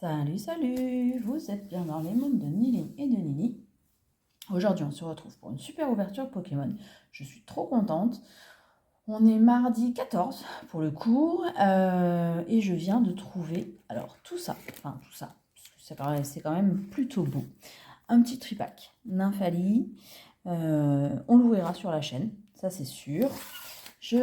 Salut, salut! Vous êtes bien dans les mondes de Niline et de Nini. Aujourd'hui, on se retrouve pour une super ouverture Pokémon. Je suis trop contente. On est mardi 14 pour le coup et je viens de trouver, alors tout ça, parce que c'est quand même plutôt beau. Un petit tripack, Nymphali. On l'ouvrira sur la chaîne, ça c'est sûr. Je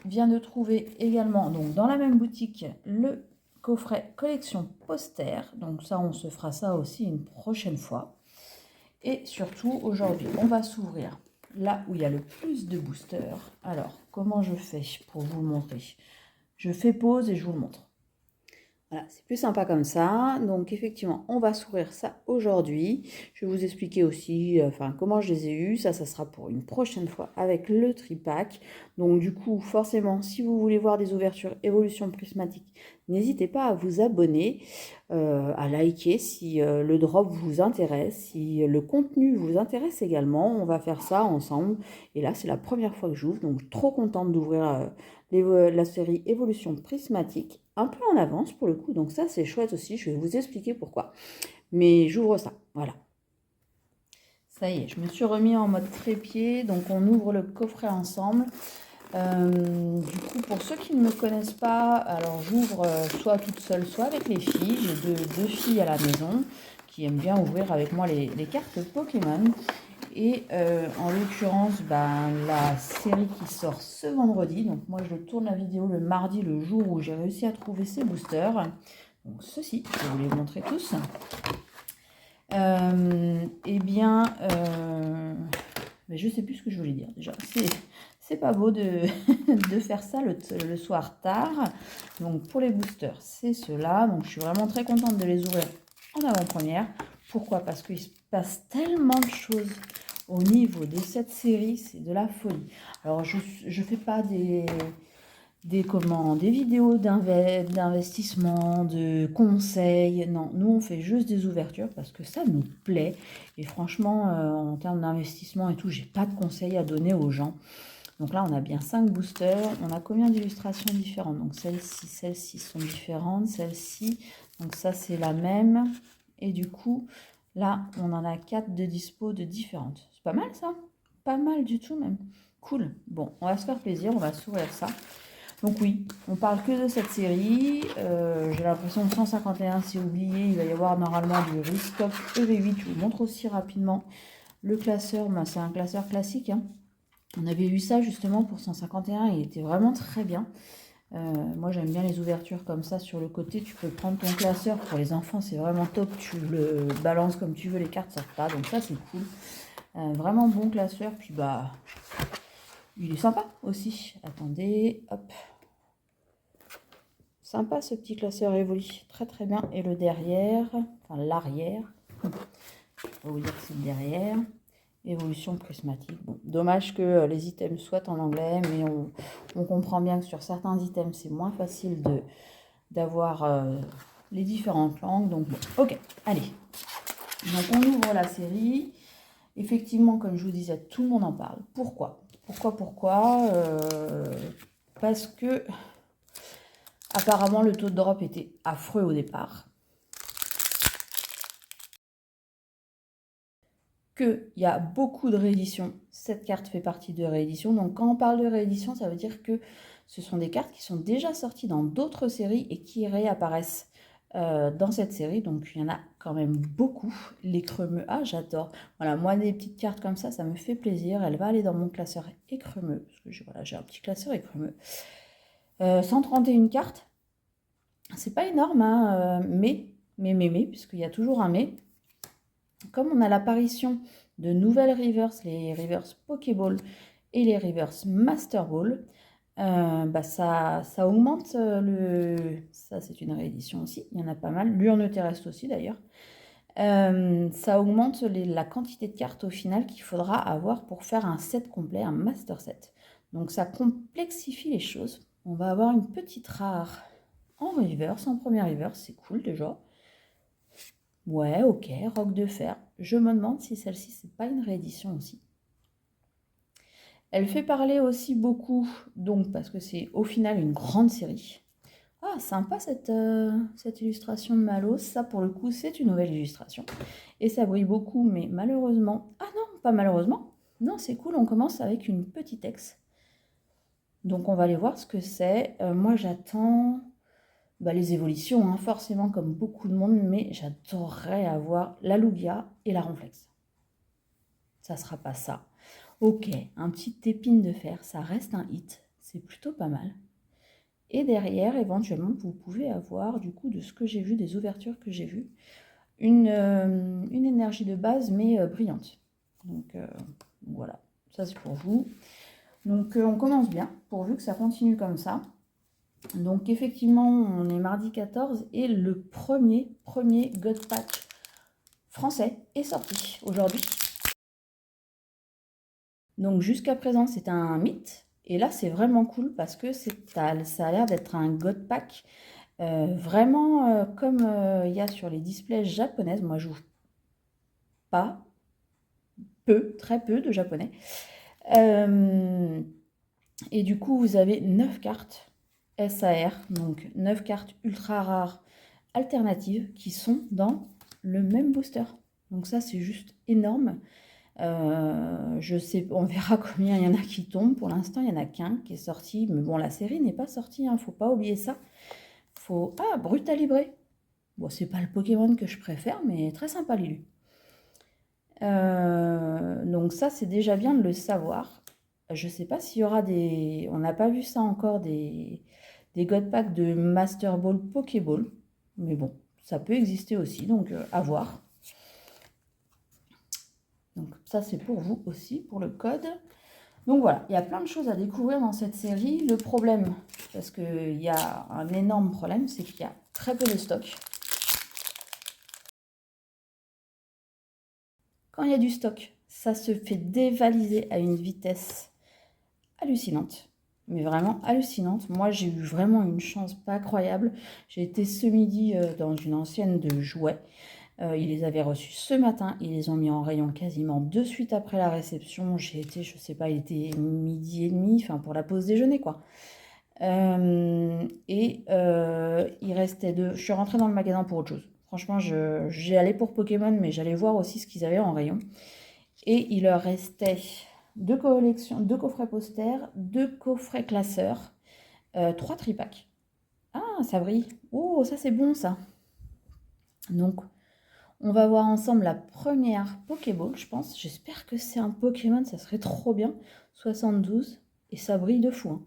viens de trouver également, donc dans la même boutique, le coffret collection poster. Donc ça, on se fera ça aussi une prochaine fois. Et surtout, aujourd'hui, on va s'ouvrir là où il y a le plus de boosters. Alors, comment je fais pour vous le montrer? Je fais pause et je vous le montre. Voilà, c'est plus sympa comme ça. Donc effectivement, on va s'ouvrir ça aujourd'hui. Je vais vous expliquer aussi comment je les ai eus. Ça sera pour une prochaine fois avec le tripack. Donc du coup, forcément, si vous voulez voir des ouvertures évolution prismatique, n'hésitez pas à vous abonner, à liker si le drop vous intéresse, si le contenu vous intéresse également. On va faire ça ensemble. Et là, c'est la première fois que j'ouvre. Donc je suis trop contente d'ouvrir la série évolution prismatique. Un peu en avance pour le coup, donc ça c'est chouette aussi, je vais vous expliquer pourquoi. Mais j'ouvre ça, voilà. Ça y est, je me suis remis en mode trépied, donc on ouvre le coffret ensemble. Du coup, pour ceux qui ne me connaissent pas, alors j'ouvre soit toute seule, soit avec les filles. J'ai deux filles à la maison qui aiment bien ouvrir avec moi les cartes Pokémon. Et en l'occurrence, la série qui sort ce vendredi, donc moi je tourne la vidéo le mardi, le jour où j'ai réussi à trouver ces boosters. Donc ceux-ci, je vais vous les montrer tous. Mais je sais plus ce que je voulais dire déjà. C'est pas beau de, de faire ça le soir tard. Donc pour les boosters, c'est ceux-là. Donc je suis vraiment très contente de les ouvrir en avant-première. Pourquoi? Parce qu'il se passe tellement de choses au niveau de cette série, c'est de la folie. Alors je fais pas des vidéos d'investissement, de conseils. Non, nous on fait juste des ouvertures parce que ça nous plaît. Et franchement, en termes d'investissement et tout, j'ai pas de conseils à donner aux gens. Donc là, on a bien 5 boosters. On a combien d'illustrations différentes? Donc celles-ci sont différentes. Celle-ci, donc ça c'est la même. Et du coup, là, on en a 4 de dispo de différentes. C'est pas mal ça? Pas mal du tout même. Cool. Bon, on va se faire plaisir, on va s'ouvrir ça. Donc oui, on parle que de cette série. J'ai l'impression que 151 c'est oublié. Il va y avoir normalement du Restock EV8. Je vous montre aussi rapidement le classeur. C'est un classeur classique, hein. On avait eu ça justement pour 151. Il était vraiment très bien. Moi j'aime bien les ouvertures comme ça sur le côté. Tu peux prendre ton classeur. Pour les enfants c'est vraiment top. Tu le balances comme tu veux. Les cartes ne sortent pas. Donc ça c'est cool. Vraiment bon classeur. Puis il est sympa aussi. Attendez, hop. Sympa ce petit classeur Evoli, très très bien. Et le derrière, enfin l'arrière, on va vous dire que c'est le derrière. Évolution prismatique. Bon, dommage que les items soient en anglais, mais on comprend bien que sur certains items, c'est moins facile d'avoir les différentes langues. Donc bon, ok, allez. Donc on ouvre la série. Effectivement, comme je vous disais, tout le monde en parle. Pourquoi? Parce que apparemment le taux de drop était affreux au départ. Qu'il y a beaucoup de rééditions. Cette carte fait partie de réédition. Donc quand on parle de réédition, ça veut dire que ce sont des cartes qui sont déjà sorties dans d'autres séries et qui réapparaissent dans cette série. Donc il y en a quand même beaucoup. Les crémeux, ah j'adore. Voilà, moi des petites cartes comme ça me fait plaisir. Elle va aller dans mon classeur écremeux. Parce que j'ai un petit classeur écremeux. 131 cartes. C'est pas énorme, hein, mais, puisqu'il y a toujours un mais. Comme on a l'apparition de nouvelles reverse, les reverse Pokéball et les reverse Master Ball, ça augmente ça c'est une réédition aussi, il y en a pas mal. L'urne terrestre aussi d'ailleurs. Ça augmente la quantité de cartes au final qu'il faudra avoir pour faire un set complet, un master set. Donc ça complexifie les choses. On va avoir une petite rare en reverse, en première reverse, c'est cool déjà. Ouais, ok, roc de fer. Je me demande si celle-ci, c'est pas une réédition aussi. Elle fait parler aussi beaucoup, donc parce que c'est au final une grande série. Ah, Ah, sympa cette illustration de Malos. Ça, pour le coup, c'est une nouvelle illustration. Et ça brille beaucoup, mais malheureusement... Ah non, pas malheureusement. Non, c'est cool, on commence avec une petite ex. Donc, on va aller voir ce que c'est. Moi, j'attends les évolutions, hein, forcément, comme beaucoup de monde, mais j'adorerais avoir la Lugia et la Ronflex. Ça sera pas ça. Ok, un petit épine de fer, ça reste un hit. C'est plutôt pas mal. Et derrière, éventuellement, vous pouvez avoir, du coup, de ce que j'ai vu, des ouvertures que j'ai vues, une énergie de base, mais brillante. Donc, voilà, ça c'est pour vous. Donc, on commence bien, pourvu que ça continue comme ça. Donc, effectivement, on est mardi 14, et le premier God Pack français est sorti aujourd'hui. Donc, jusqu'à présent, c'est un mythe. Et là, c'est vraiment cool parce que ça a l'air d'être un God Pack vraiment comme il y a sur les displays japonaises. Moi, je joue pas, très peu de japonais. Et du coup, vous avez 9 cartes SAR, donc 9 cartes ultra rares alternatives qui sont dans le même booster. Donc ça, c'est juste énorme. Je sais, on verra combien il y en a qui tombent. Pour l'instant, il n'y en a qu'un qui est sorti. Mais bon, la série n'est pas sortie, hein, faut pas oublier ça. Ah, Brutalibré. Bon, c'est pas le Pokémon que je préfère, mais très sympa l'élu. Donc ça, c'est déjà bien de le savoir. Je sais pas s'il y aura des... On n'a pas vu ça encore, des God Packs de Master Ball, Pokéball. Mais bon, ça peut exister aussi, donc à voir. Donc ça, c'est pour vous aussi, pour le code. Donc voilà, il y a plein de choses à découvrir dans cette série. Le problème, parce qu'il y a un énorme problème, c'est qu'il y a très peu de stock. Quand il y a du stock, ça se fait dévaliser à une vitesse hallucinante. Mais vraiment hallucinante. Moi, j'ai eu vraiment une chance pas croyable. J'ai été ce midi dans une ancienne de jouets. Ils les avaient reçus ce matin. Ils les ont mis en rayon quasiment de suite après la réception. J'ai été, je sais pas, il était midi et demi, enfin pour la pause déjeuner, quoi. Il restait deux. Je suis rentrée dans le magasin pour autre chose. Franchement, j'ai allé pour Pokémon, mais j'allais voir aussi ce qu'ils avaient en rayon. Et il leur restait deux collections, deux coffrets posters, deux coffrets classeurs, 3 tripacks. Ah, ça brille. Oh, ça c'est bon ça. Donc, on va voir ensemble la première Pokéball, je pense. J'espère que c'est un Pokémon, ça serait trop bien. 72, et ça brille de fou, hein.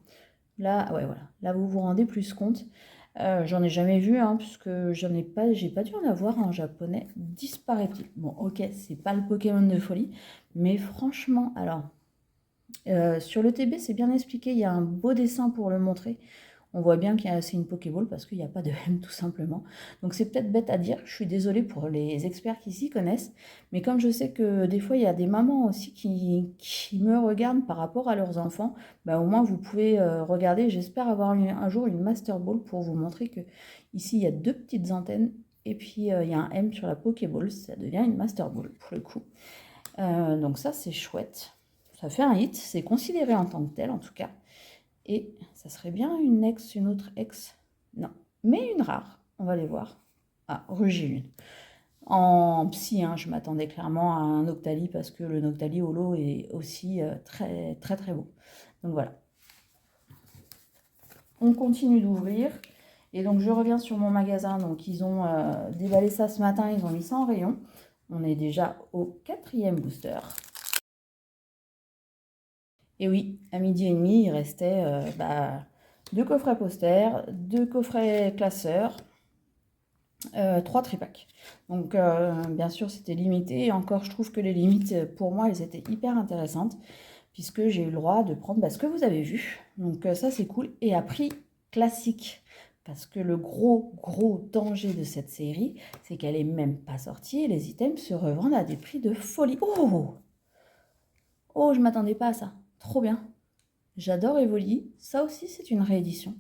Là, ouais, voilà. Là, vous vous rendez plus compte. J'en ai jamais vu, hein, puisque j'ai pas dû en avoir en japonais, disparaît-il. Bon, ok, c'est pas le Pokémon de folie, mais franchement, alors, sur le TB, c'est bien expliqué, il y a un beau dessin pour le montrer. On voit bien que c'est une Pokéball parce qu'il n'y a pas de M tout simplement. Donc c'est peut-être bête à dire, je suis désolée pour les experts qui s'y connaissent, mais comme je sais que des fois il y a des mamans aussi qui me regardent par rapport à leurs enfants, au moins vous pouvez regarder. J'espère avoir un jour une Master Ball pour vous montrer que ici il y a deux petites antennes et puis il y a un M sur la Pokéball, ça devient une Master Ball pour le coup. Donc ça c'est chouette, ça fait un hit, c'est considéré en tant que tel en tout cas. Et ça serait bien une autre ex. Non, mais une rare. On va les voir. Ah, Rugilune. En psy, hein, je m'attendais clairement à un Noctali parce que le Noctali holo est aussi très très très beau. Donc voilà. On continue d'ouvrir. Et donc je reviens sur mon magasin. Donc ils ont déballé ça ce matin, ils ont mis ça en rayon. On est déjà au 4e booster. Et oui, à midi et demi, il restait deux coffrets posters, deux coffrets classeurs, 3 tripacks. Donc bien sûr, c'était limité. Et encore, je trouve que les limites, pour moi, elles étaient hyper intéressantes, puisque j'ai eu le droit de prendre ce que vous avez vu. Donc ça, c'est cool. Et à prix classique. Parce que le gros danger de cette série, c'est qu'elle n'est même pas sortie et les items se revendent à des prix de folie. Oh, oh, je m'attendais pas à ça. Trop bien. J'adore Evoli, ça aussi c'est une réédition.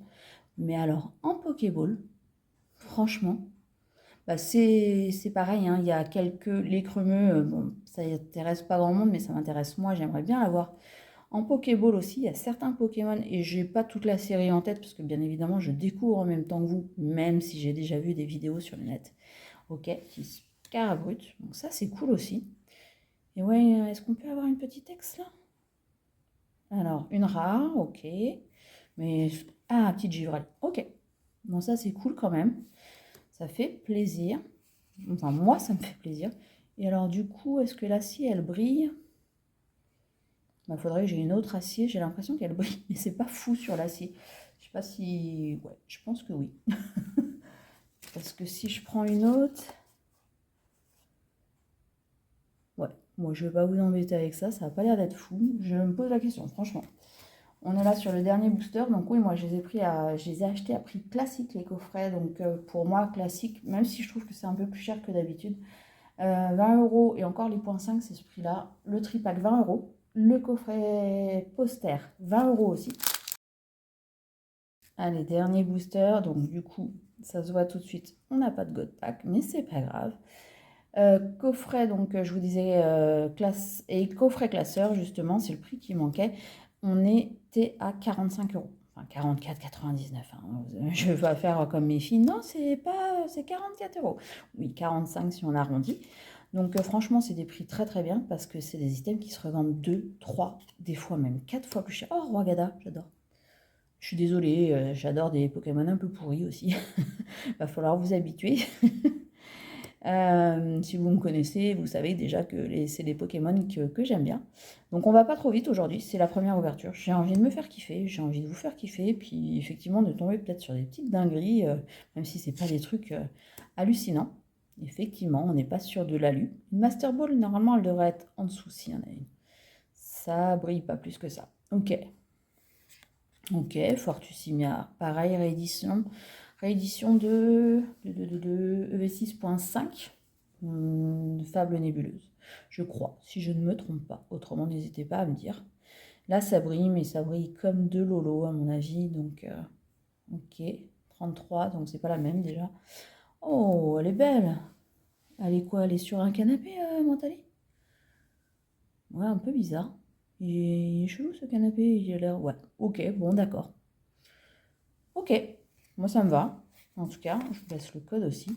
Mais alors en Pokéball, franchement, c'est pareil, hein, il y a quelques l'écremeux, bon, ça n'intéresse pas grand monde, mais ça m'intéresse moi, j'aimerais bien l'avoir En Pokéball aussi, il y a certains Pokémon, et j'ai pas toute la série en tête, parce que bien évidemment, je découvre en même temps que vous, même si j'ai déjà vu des vidéos sur le net. Ok, 6 Carabrut, donc ça c'est cool aussi. Et ouais, est-ce qu'on peut avoir une petite ex là? Alors, une rare, ok. Mais, ah, petite givrelle, ok. Bon, ça c'est cool quand même. Ça fait plaisir. Enfin, moi, ça me fait plaisir. Et alors, du coup, est-ce que l'acier, elle brille? Bah, faudrait que j'ai une autre acier. J'ai l'impression qu'elle brille, mais c'est pas fou sur l'acier. Je sais pas si... Ouais, je pense que oui. Parce que si je prends une autre... Ouais, moi, je vais pas vous embêter avec ça. Ça n'a pas l'air d'être fou. Je me pose la question, franchement. On est là sur le dernier booster. Donc oui, moi, je les ai achetés à prix classique, les coffrets. Donc pour moi, classique, même si je trouve que c'est un peu plus cher que d'habitude. 20 € et encore les points 5, c'est ce prix-là. Le tripack 20 €. Le coffret poster 20 € aussi. Allez, dernier booster. Donc du coup, ça se voit tout de suite. On n'a pas de God Pack, mais c'est pas grave. Coffret, donc je vous disais classe et coffret classeur, justement, c'est le prix qui manquait. On était à 45 €. Enfin 44,99 €. Hein. Je vais pas faire comme mes filles. Non, c'est 44 €. Oui, 45 si on arrondit. Donc franchement, c'est des prix très très bien parce que c'est des items qui se revendent 2, 3, des fois même 4 fois plus cher. Oh, Roi Gada, j'adore. Je suis désolée, j'adore des Pokémon un peu pourris aussi. Va falloir vous habituer. Si vous me connaissez, vous savez déjà que c'est les Pokémon que j'aime bien. Donc on va pas trop vite aujourd'hui, c'est la première ouverture. J'ai envie de me faire kiffer, j'ai envie de vous faire kiffer, puis effectivement de tomber peut-être sur des petites dingueries, même si c'est pas des trucs hallucinants. Effectivement, on n'est pas sûr de l'alu. Une Master Ball, normalement, elle devrait être en dessous s'il y en a une. Ça brille pas plus que ça. Ok. Ok, Fortusimia, pareil, réédition. Réédition de EV6.5, Fable nébuleuse, je crois, si je ne me trompe pas. Autrement, n'hésitez pas à me dire. Là, ça brille, mais ça brille comme de Lolo, à mon avis. Donc, ok, 33, donc c'est pas la même déjà. Oh, elle est belle. Elle est quoi? Elle est sur un canapé, Mentali? Ouais, un peu bizarre. Il est chelou ce canapé, il a l'air... Ouais, ok, bon, d'accord. Ok, moi ça me va. En tout cas, je vous laisse le code aussi.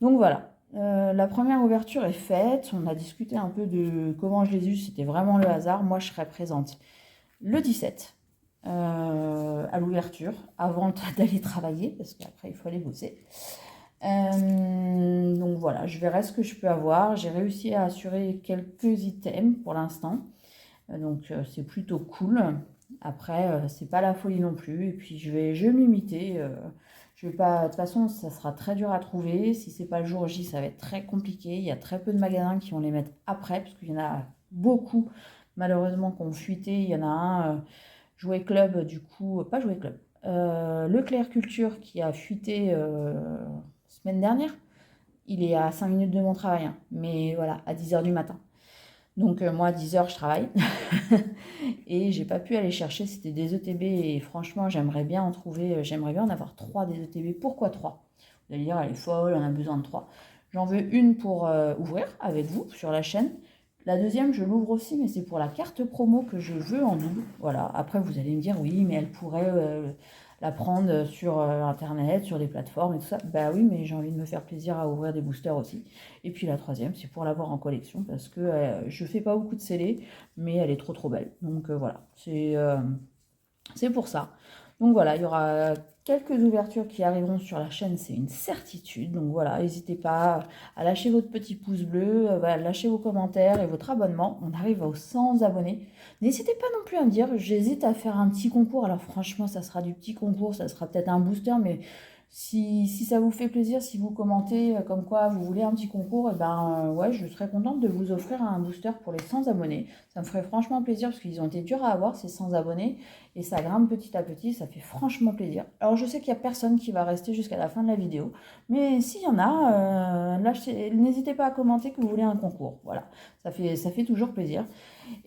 Donc voilà, la première ouverture est faite. On a discuté un peu de comment je les ai eus. C'était vraiment le hasard. Moi, je serai présente le 17 à l'ouverture, avant d'aller travailler, parce qu'après, il faut aller bosser. Donc voilà, je verrai ce que je peux avoir. J'ai réussi à assurer quelques items pour l'instant. Donc c'est plutôt cool. Après, c'est pas la folie non plus. Et puis je vais me limiter. Je vais pas. De toute façon, ça sera très dur à trouver. Si c'est pas le jour J, ça va être très compliqué. Il y a très peu de magasins qui vont les mettre après, parce qu'il y en a beaucoup, malheureusement, qui ont fuité. Il y en a un, Jouet Club, du coup, pas Jouet Club. Leclerc Culture qui a fuité semaine dernière. Il est à 5 minutes de mon travail, hein. Mais voilà, à 10 h du matin. Donc moi à 10 h je travaille et j'ai pas pu aller chercher, c'était des ETB et franchement j'aimerais bien en trouver, j'aimerais bien en avoir 3 des ETB. Pourquoi 3? Vous allez dire elle est folle, on a besoin de 3. J'en veux une pour ouvrir avec vous sur la chaîne. La deuxième je l'ouvre aussi mais c'est pour la carte promo que je veux en double. Voilà, après vous allez me dire oui mais elle pourrait la prendre sur internet, sur des plateformes et tout ça. Bah oui mais j'ai envie de me faire plaisir à ouvrir des boosters aussi. Et puis la troisième, c'est pour l'avoir en collection parce que je fais pas beaucoup de scellés, mais elle est trop belle. Donc voilà, c'est pour ça. Donc voilà, il y aura quelques ouvertures qui arriveront sur la chaîne, c'est une certitude. Donc voilà, n'hésitez pas à lâcher votre petit pouce bleu, à lâcher vos commentaires et votre abonnement. On arrive aux 100 abonnés. N'hésitez pas non plus à me dire, j'hésite à faire un petit concours. Alors franchement, ça sera du petit concours, ça sera peut-être un booster, mais si ça vous fait plaisir, si vous commentez comme quoi vous voulez un petit concours, et ben ouais, je serais contente de vous offrir un booster pour les 100 abonnés. Ça me ferait franchement plaisir parce qu'ils ont été durs à avoir ces 100 abonnés et ça grimpe petit à petit, ça fait franchement plaisir. Alors je sais qu'il n'y a personne qui va rester jusqu'à la fin de la vidéo, mais s'il y en a, n'hésitez pas à commenter que vous voulez un concours. Voilà, ça fait toujours plaisir.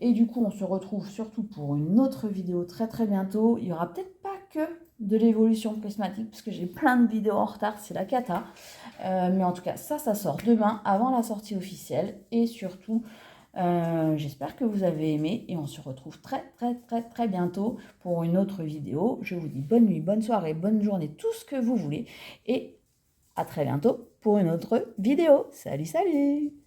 Et du coup, on se retrouve surtout pour une autre vidéo très bientôt. Il n'y aura peut-être pas que de l'évolution prismatique, parce que j'ai plein de vidéos en retard, c'est la cata. Mais en tout cas, ça sort demain, avant la sortie officielle. Et surtout, J'espère que vous avez aimé et on se retrouve très bientôt pour une autre vidéo. Je vous dis bonne nuit, bonne soirée, bonne journée, tout ce que vous voulez et à très bientôt pour une autre vidéo. Salut, salut!